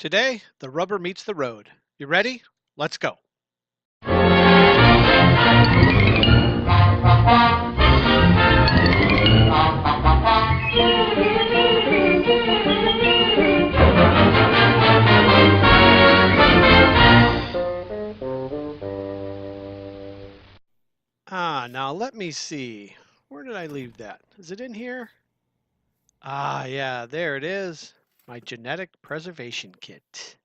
Today, the rubber meets the road. You ready? Let's go. Now let me see. Where did I leave that? Is it in here? Yeah, there it is. My genetic preservation kit.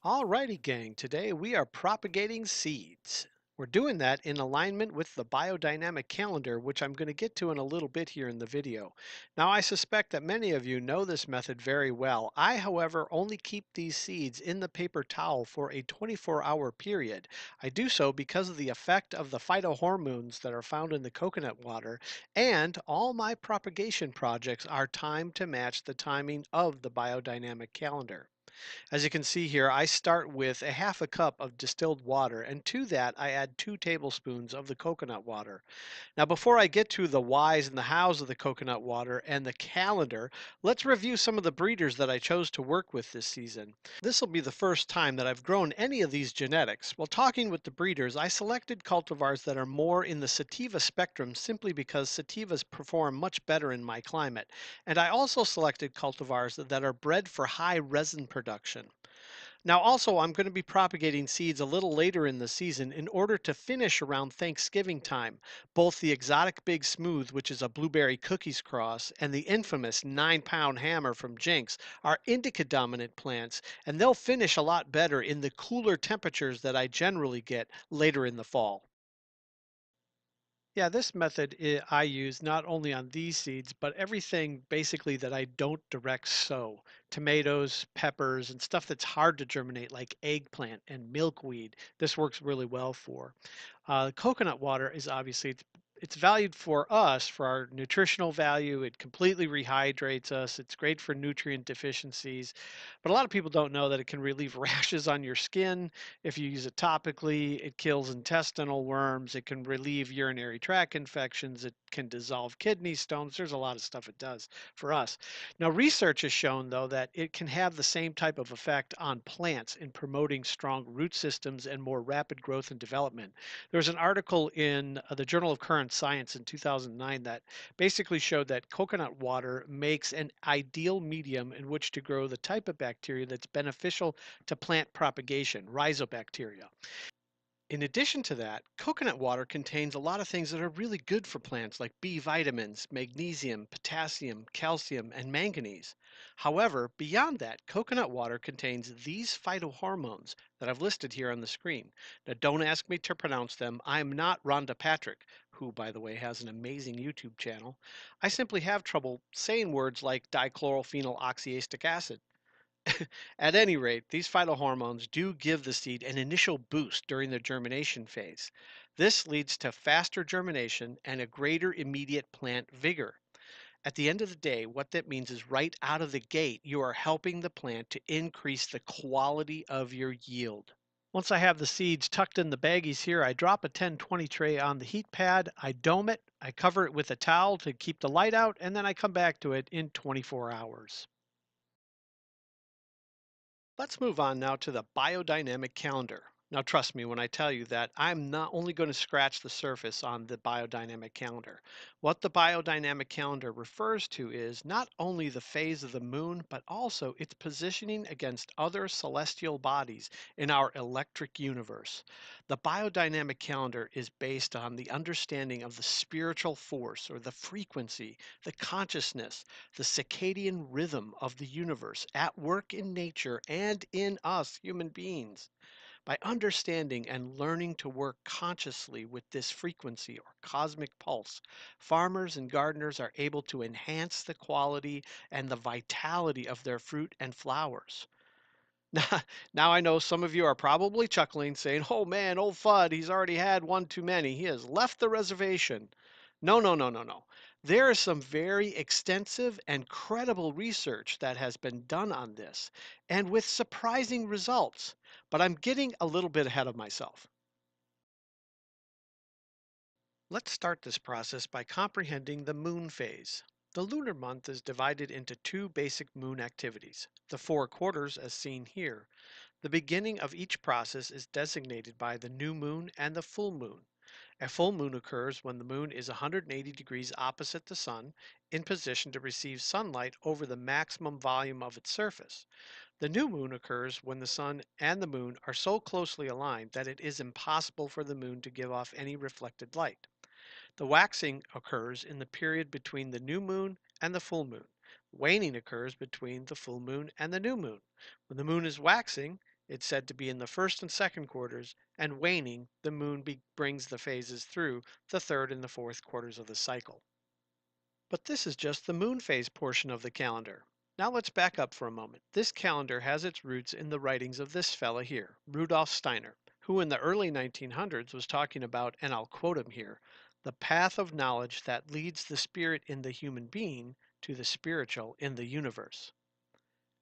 Alrighty, gang. Today we are propagating seeds. We're doing that in alignment with the biodynamic calendar, which I'm going to get to in a little bit here in the video. Now, I suspect that many of you know this method very well. I, however, only keep these seeds in the paper towel for a 24-hour period. I do so because of the effect of the phytohormones that are found in the coconut water, and all my propagation projects are timed to match the timing of the biodynamic calendar. As you can see here, I start with a half a cup of distilled water, and to that I add 2 tablespoons of the coconut water. Now, before I get to the whys and the hows of the coconut water and the calendar, let's review some of the breeders that I chose to work with this season. This will be the first time that I've grown any of these genetics. While talking with the breeders, I selected cultivars that are more in the sativa spectrum simply because sativas perform much better in my climate. And I also selected cultivars that are bred for high resin production. Now, also, I'm going to be propagating seeds a little later in the season in order to finish around Thanksgiving time. Both the exotic Big Smooth, which is a blueberry cookies cross, and the infamous 9-pound hammer from Jinx are indica dominant plants, and they'll finish a lot better in the cooler temperatures that I generally get later in the fall. Yeah, this method I use not only on these seeds, but everything basically that I don't direct sow. Tomatoes, peppers, and stuff that's hard to germinate like eggplant and milkweed. This works really well for. Coconut water is obviously it's valued for us for our nutritional value. It completely rehydrates us. It's great for nutrient deficiencies. But a lot of people don't know that it can relieve rashes on your skin if you use it topically. It kills intestinal worms. It can relieve urinary tract infections. It can dissolve kidney stones. There's a lot of stuff it does for us. Now, research has shown, though, that it can have the same type of effect on plants in promoting strong root systems and more rapid growth and development. There was an article in the Journal of Current Science in 2009 that basically showed that coconut water makes an ideal medium in which to grow the type of bacteria that's beneficial to plant propagation, rhizobacteria. In addition to that, coconut water contains a lot of things that are really good for plants, like B vitamins, magnesium, potassium, calcium, and manganese. However, beyond that, coconut water contains these phytohormones that I've listed here on the screen. Now, don't ask me to pronounce them. I'm not Rhonda Patrick, who, by the way, has an amazing YouTube channel. I simply have trouble saying words like dichlorophenyl oxyacidic acid. At any rate, these phytohormones do give the seed an initial boost during the germination phase. This leads to faster germination and a greater immediate plant vigor. At the end of the day, what that means is right out of the gate, you are helping the plant to increase the quality of your yield. Once I have the seeds tucked in the baggies here, I drop a 10-20 tray on the heat pad, I dome it, I cover it with a towel to keep the light out, and then I come back to it in 24 hours. Let's move on now to the biodynamic calendar. Now, trust me when I tell you that I'm not only going to scratch the surface on the biodynamic calendar. What the biodynamic calendar refers to is not only the phase of the moon, but also its positioning against other celestial bodies in our electric universe. The biodynamic calendar is based on the understanding of the spiritual force or the frequency, the consciousness, the circadian rhythm of the universe at work in nature and in us human beings. By understanding and learning to work consciously with this frequency or cosmic pulse, farmers and gardeners are able to enhance the quality and the vitality of their fruit and flowers. Now, now I know some of you are probably chuckling, saying, "Oh man, old Fudd, he's already had one too many. He has left the reservation." No, no, no, no, no. There is some very extensive and credible research that has been done on this, and with surprising results. But I'm getting a little bit ahead of myself. Let's start this process by comprehending the moon phase. The lunar month is divided into two basic moon activities, the four quarters as seen here. The beginning of each process is designated by the new moon and the full moon. A full moon occurs when the moon is 180 degrees opposite the sun, in position to receive sunlight over the maximum volume of its surface. The new moon occurs when the sun and the moon are so closely aligned that it is impossible for the moon to give off any reflected light. The waxing occurs in the period between the new moon and the full moon. Waning occurs between the full moon and the new moon. When the moon is waxing, it's said to be in the first and second quarters, and waning, the moon brings the phases through the third and the fourth quarters of the cycle. But this is just the moon phase portion of the calendar. Now let's back up for a moment. This calendar has its roots in the writings of this fella here, Rudolf Steiner, who in the early 1900s was talking about, and I'll quote him here, the path of knowledge that leads the spirit in the human being to the spiritual in the universe.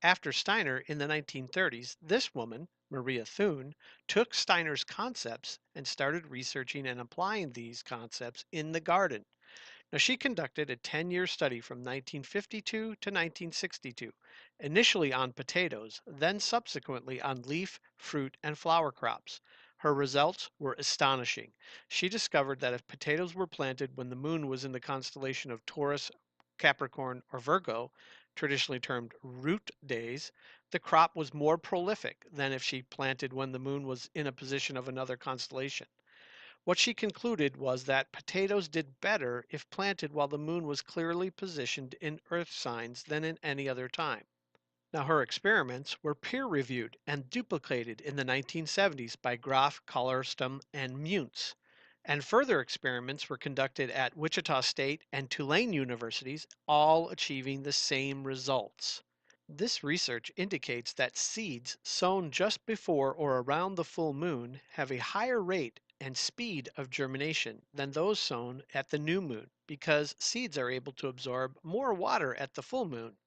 After Steiner in the 1930s, this woman, Maria Thun, took Steiner's concepts and started researching and applying these concepts in the garden. Now, she conducted a 10-year study from 1952 to 1962, initially on potatoes, then subsequently on leaf, fruit, and flower crops. Her results were astonishing. She discovered that if potatoes were planted when the moon was in the constellation of Taurus, Capricorn, or Virgo, traditionally termed root days, the crop was more prolific than if she planted when the moon was in a position of another constellation. What she concluded was that potatoes did better if planted while the moon was clearly positioned in earth signs than in any other time. Now, her experiments were peer reviewed and duplicated in the 1970s by Graf, Kollerstam, and Muntz. And further experiments were conducted at Wichita State and Tulane universities, all achieving the same results. This research indicates that seeds sown just before or around the full moon have a higher rate and speed of germination than those sown at the new moon because seeds are able to absorb more water at the full moon.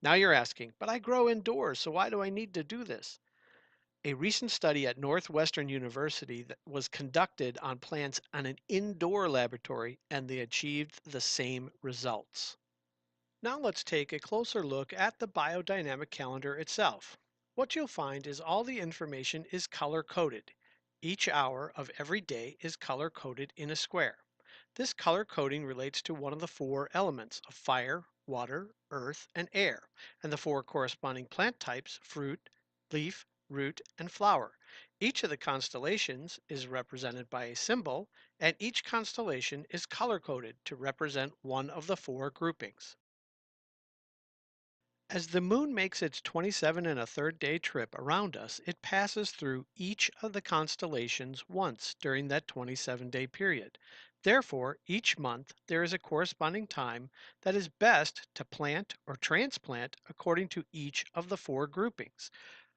Now you're asking, but I grow indoors, so why do I need to do this? A recent study at Northwestern University that was conducted on plants on an indoor laboratory and they achieved the same results. Now let's take a closer look at the biodynamic calendar itself. What you'll find is all the information is color coded. Each hour of every day is color coded in a square. This color coding relates to one of the four elements of fire, water, earth, and air, and the four corresponding plant types, fruit, leaf, root, and flower. Each of the constellations is represented by a symbol, and each constellation is color coded to represent one of the four groupings. As the moon makes its 27 and a third day trip around us, it passes through each of the constellations once during that 27-day period. Therefore, each month there is a corresponding time that is best to plant or transplant according to each of the four groupings.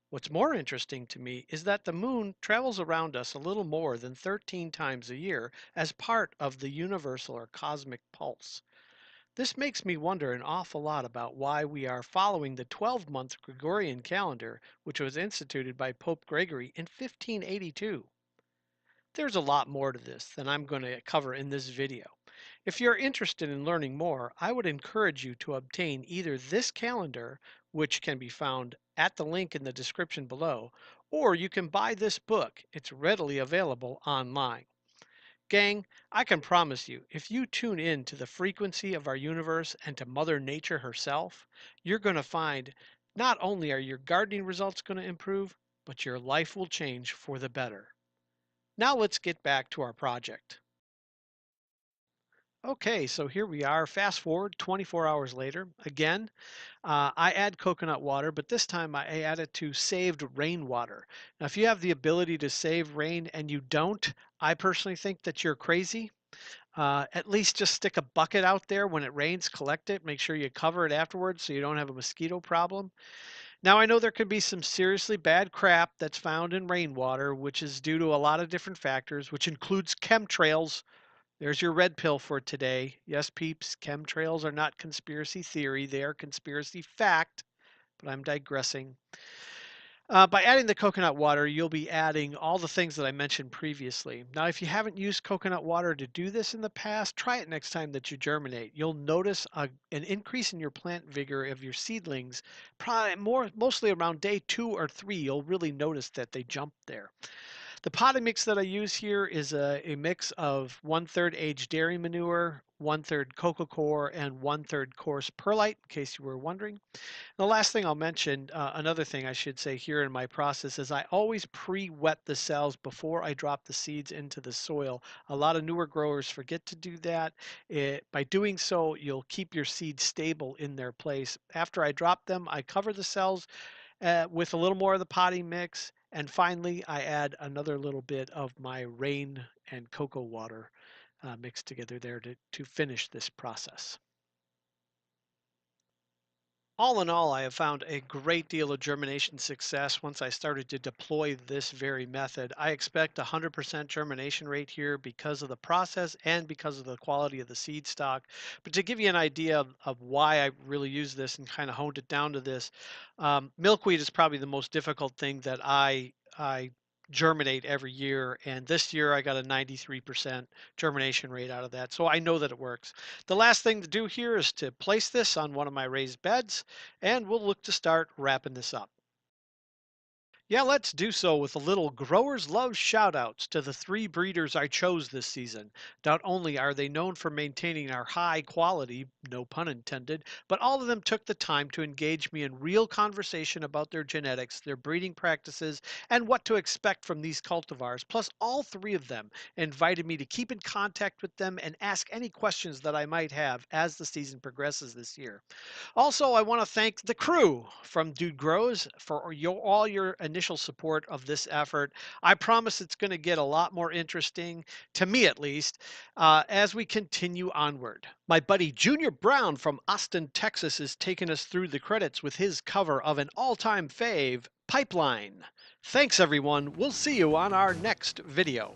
What's more interesting to me is that the moon travels around us a little more than 13 times a year as part of the universal or cosmic pulse. This makes me wonder an awful lot about why we are following the 12-month Gregorian calendar, which was instituted by Pope Gregory in 1582. There's a lot more to this than I'm going to cover in this video. If you're interested in learning more, I would encourage you to obtain either this calendar, which can be found at the link in the description below, or you can buy this book. It's readily available online. Gang, I can promise you, if you tune in to the frequency of our universe and to Mother Nature herself, you're going to find not only are your gardening results going to improve, but your life will change for the better. Now let's get back to our project. Okay, so here we are. Fast forward 24 hours later. Again, I add coconut water, but this time I add it to saved rainwater. Now, if you have the ability to save rain and you don't, I personally think that you're crazy. At least just stick a bucket out there when it rains, collect it, make sure you cover it afterwards so you don't have a mosquito problem. Now, I know there could be some seriously bad crap that's found in rainwater, which is due to a lot of different factors, which includes chemtrails. There's your red pill for today. Yes, peeps, chemtrails are not conspiracy theory, they are conspiracy fact, but I'm digressing. By adding the coconut water, you'll be adding all the things that I mentioned previously. Now, if you haven't used coconut water to do this in the past, try it next time that you germinate. You'll notice an increase in your plant vigor of your seedlings, probably mostly around day 2 or 3. You'll really notice that they jump there. The potting mix that I use here is a mix of 1/3 aged dairy manure, 1/3 coco coir, and 1/3 coarse perlite, in case you were wondering. The last thing I'll mention, another thing I should say here in my process is I always pre-wet the cells before I drop the seeds into the soil. A lot of newer growers forget to do that. By doing so, you'll keep your seeds stable in their place. After I drop them, I cover the cells with a little more of the potting mix. And finally, I add another little bit of my rain and cocoa water mixed together there to finish this process. All in all, I have found a great deal of germination success once I started to deploy this very method. I expect a 100% germination rate here because of the process and because of the quality of the seed stock. But to give you an idea of why I really use this and kind of honed it down to this, milkweed is probably the most difficult thing that I germinate every year. And this year I got a 93% germination rate out of that. So I know that it works. The last thing to do here is to place this on one of my raised beds, and we'll look to start wrapping this up. Yeah, let's do so with a little Growers Love shoutouts to the 3 breeders I chose this season. Not only are they known for maintaining our high quality, no pun intended, but all of them took the time to engage me in real conversation about their genetics, their breeding practices, and what to expect from these cultivars. Plus, all 3 of them invited me to keep in contact with them and ask any questions that I might have as the season progresses this year. Also, I want to thank the crew from Dude Grows for all your initial support of this effort. I promise it's going to get a lot more interesting, to me at least, as we continue onward. My buddy Junior Brown from Austin, Texas, is taking us through the credits with his cover of an all-time fave, Pipeline. Thanks, everyone. We'll see you on our next video.